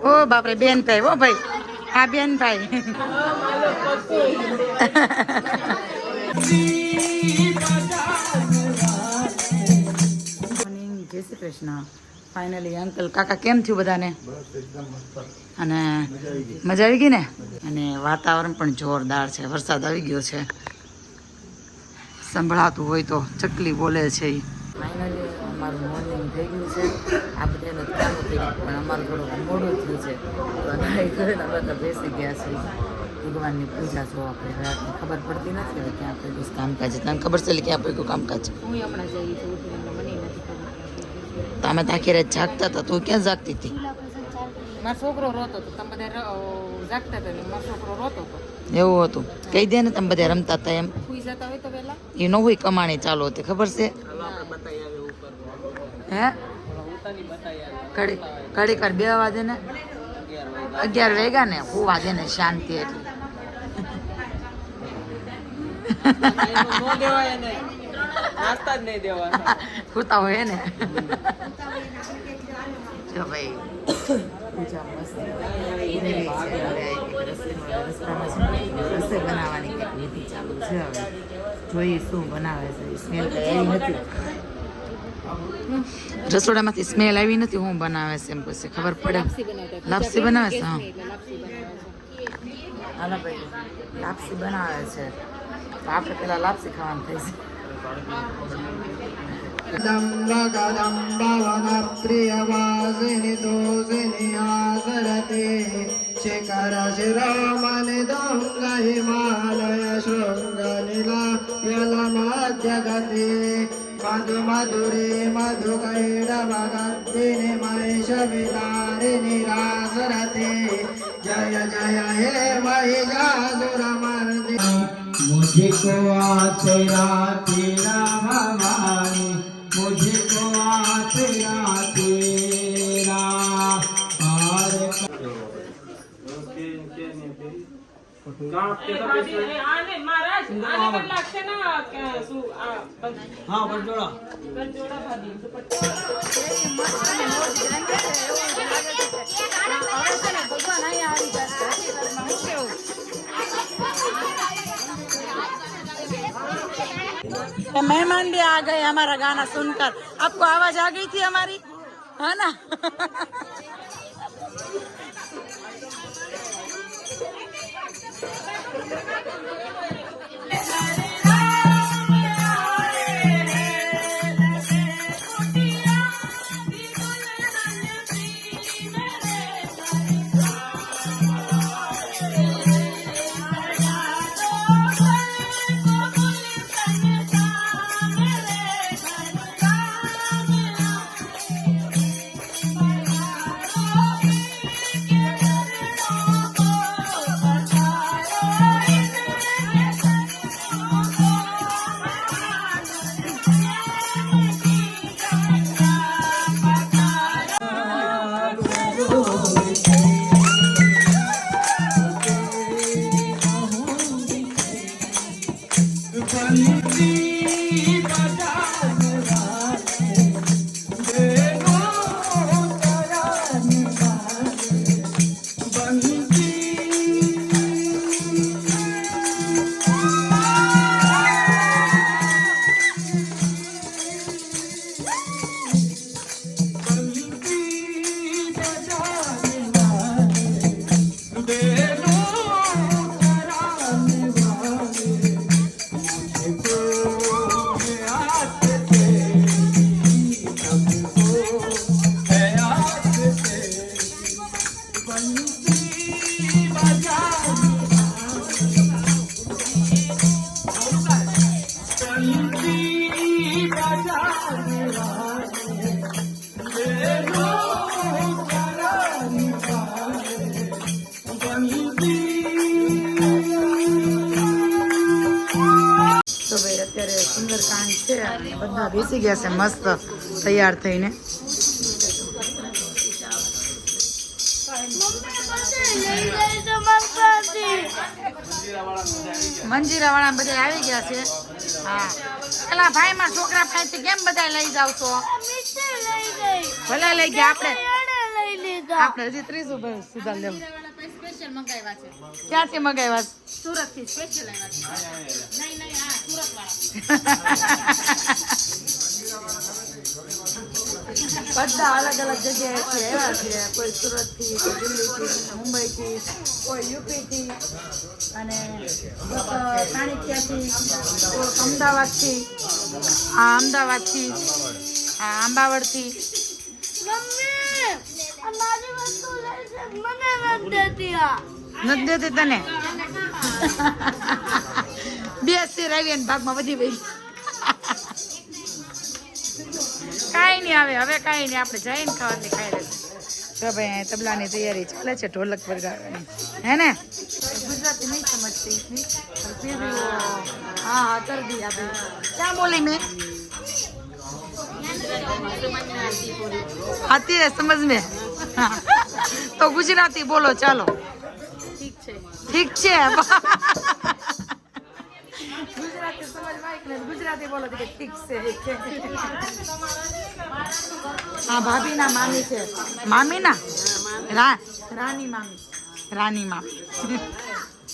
ઓ બાપરે બેન ભાઈ ઓ ભાઈ હા બેન ભાઈ જય શ્રી કૃષ્ણ. ફાઇનલી અંકલ કાકા કેમ થયું બધાને? અને મજા આવી ગઈ ને? અને વાતાવરણ પણ જોરદાર છે, વરસાદ આવી ગયો છે, સંભળાતું હોય તો ચકલી બોલે છે. ફાઇનલી અમારું મોર્નિંગ થઈ ગયું છે. આ બધાનું કામ થઈ ગયું પણ અમારું થોડું મોડું થયું છે તો નાઈ કરીને અમે તો બેસી ગયા છીએ. ભગવાનની પૂજા જો આપણે રાતની ખબર પડતી નથી હવે ક્યાં પડ્યું કામકાજ. તને ખબર છે ક્યાં પડ્યું કામકાજ? હું હમણાં જઈ છું મને નથી ખબર. તમે તો આખી રાત જાગતા હતા, તું ક્યાં જાગતી હતી? મારો છોકરો રોતો હતો, તમે બધા જાગતા હતા, મારો છોકરો રોતો હતો. એવું હતું? કહી દે ને તમે બધા રમતા હતા એમ. સુઈ જતા હોય તો પહેલા એ ન હોય કમાણી ચાલુ હતી ખબર છે? હે ઘડી કર 2 વાગે ને 11 વાગ્યા ને હોવા દે ને શાંતિ એટલી. હોતા હોય ને જો ભાઈ પૂજા મસ્ત રસોઈ બનાવવાની વિધિ ચાલુ છે. હવે જોઈએ શું બનાવે છે. સ્મેલ તો એવી નથી, રસોડામાંથી સ્મેલ આવી નથી. હું બનાવે છે એમ પછી ખબર પડે. લાપસી બનાવે છે? હા હાલો ભાઈ લાપસી બનાવે છે તો આપણે પેલા લાપસી ખાવાનું થઈ છે. પ્રિયવાસિની દોષિની આસરતે શિખર શિરોમણિ દંગ હિમાલય શૃંગ નીલા યલમધ્ય ગતિ મધુ મધુરી મધુ કૈરવગતિની મહેશ વિદારિણી રાસરતે જય જય હે મહિષાસુરમર્દિની मुझको आ तेरा तेरा भवानी मुझको आ तेरा तेरा और मेहमान भी आ गए हमारा गाना सुनकर. आपको आवाज आ गई थी हमारी, है ना? સુંદરકાંડ છે અને બધા બેસી ગયા છે મસ્ત તૈયાર થઈને. મંજીરા વાળા બધા આવી ગયા છે. હા પેલા ભાઈ માં છોકરા ભાઈ કેમ બધા લઈ જાવ છો? ભલે લઈ ગયા આપણે આપણે હજી 30 ઉપર સીધા લેવું. સ્પેશિયલ મંગાવ્યા છે ક્યાંથી મગાવ્યા? સુરત થી સ્પેશિયલ આવ્યા છે. નહીં હા સુરત વાળા. બધા અલગ અલગ જગ્યાએથી આવ્યા છે. કોઈ સુરતથી, કોઈ દિલ્હીથી, મુંબઈથી, કોઈ યુપીથી અને ચાણક્યાથી, કોઈ અમદાવાદથી, આ અમદાવાદથી, આ આંબાવડથી. નથી દેતી તને? બે શેર આવી અને ભાગમાં વધી ગઈ. કાંઈ નહીં આવે હવે, કાંઈ નહીં, આપણે જઈને ખાવાથી ખાઈ લેશું. તો ભાઈ તબલાની તૈયારી ચાલે છે, ઢોલક વગાડવાની, હે ને? ગુજરાતી નહીં સમજતી. હા હા કર દી આપે. ક્યાં બોલી મેં? આતી है समझ में? तो गुजराती बोलो ચાલો. ઠીક છે. ગુજરાતી સમજમાં ગુજરાતી બોલો કે ઠીક છે. હા ભાભીના મામી છે. મામી ના રાની મામી. રાની મામી.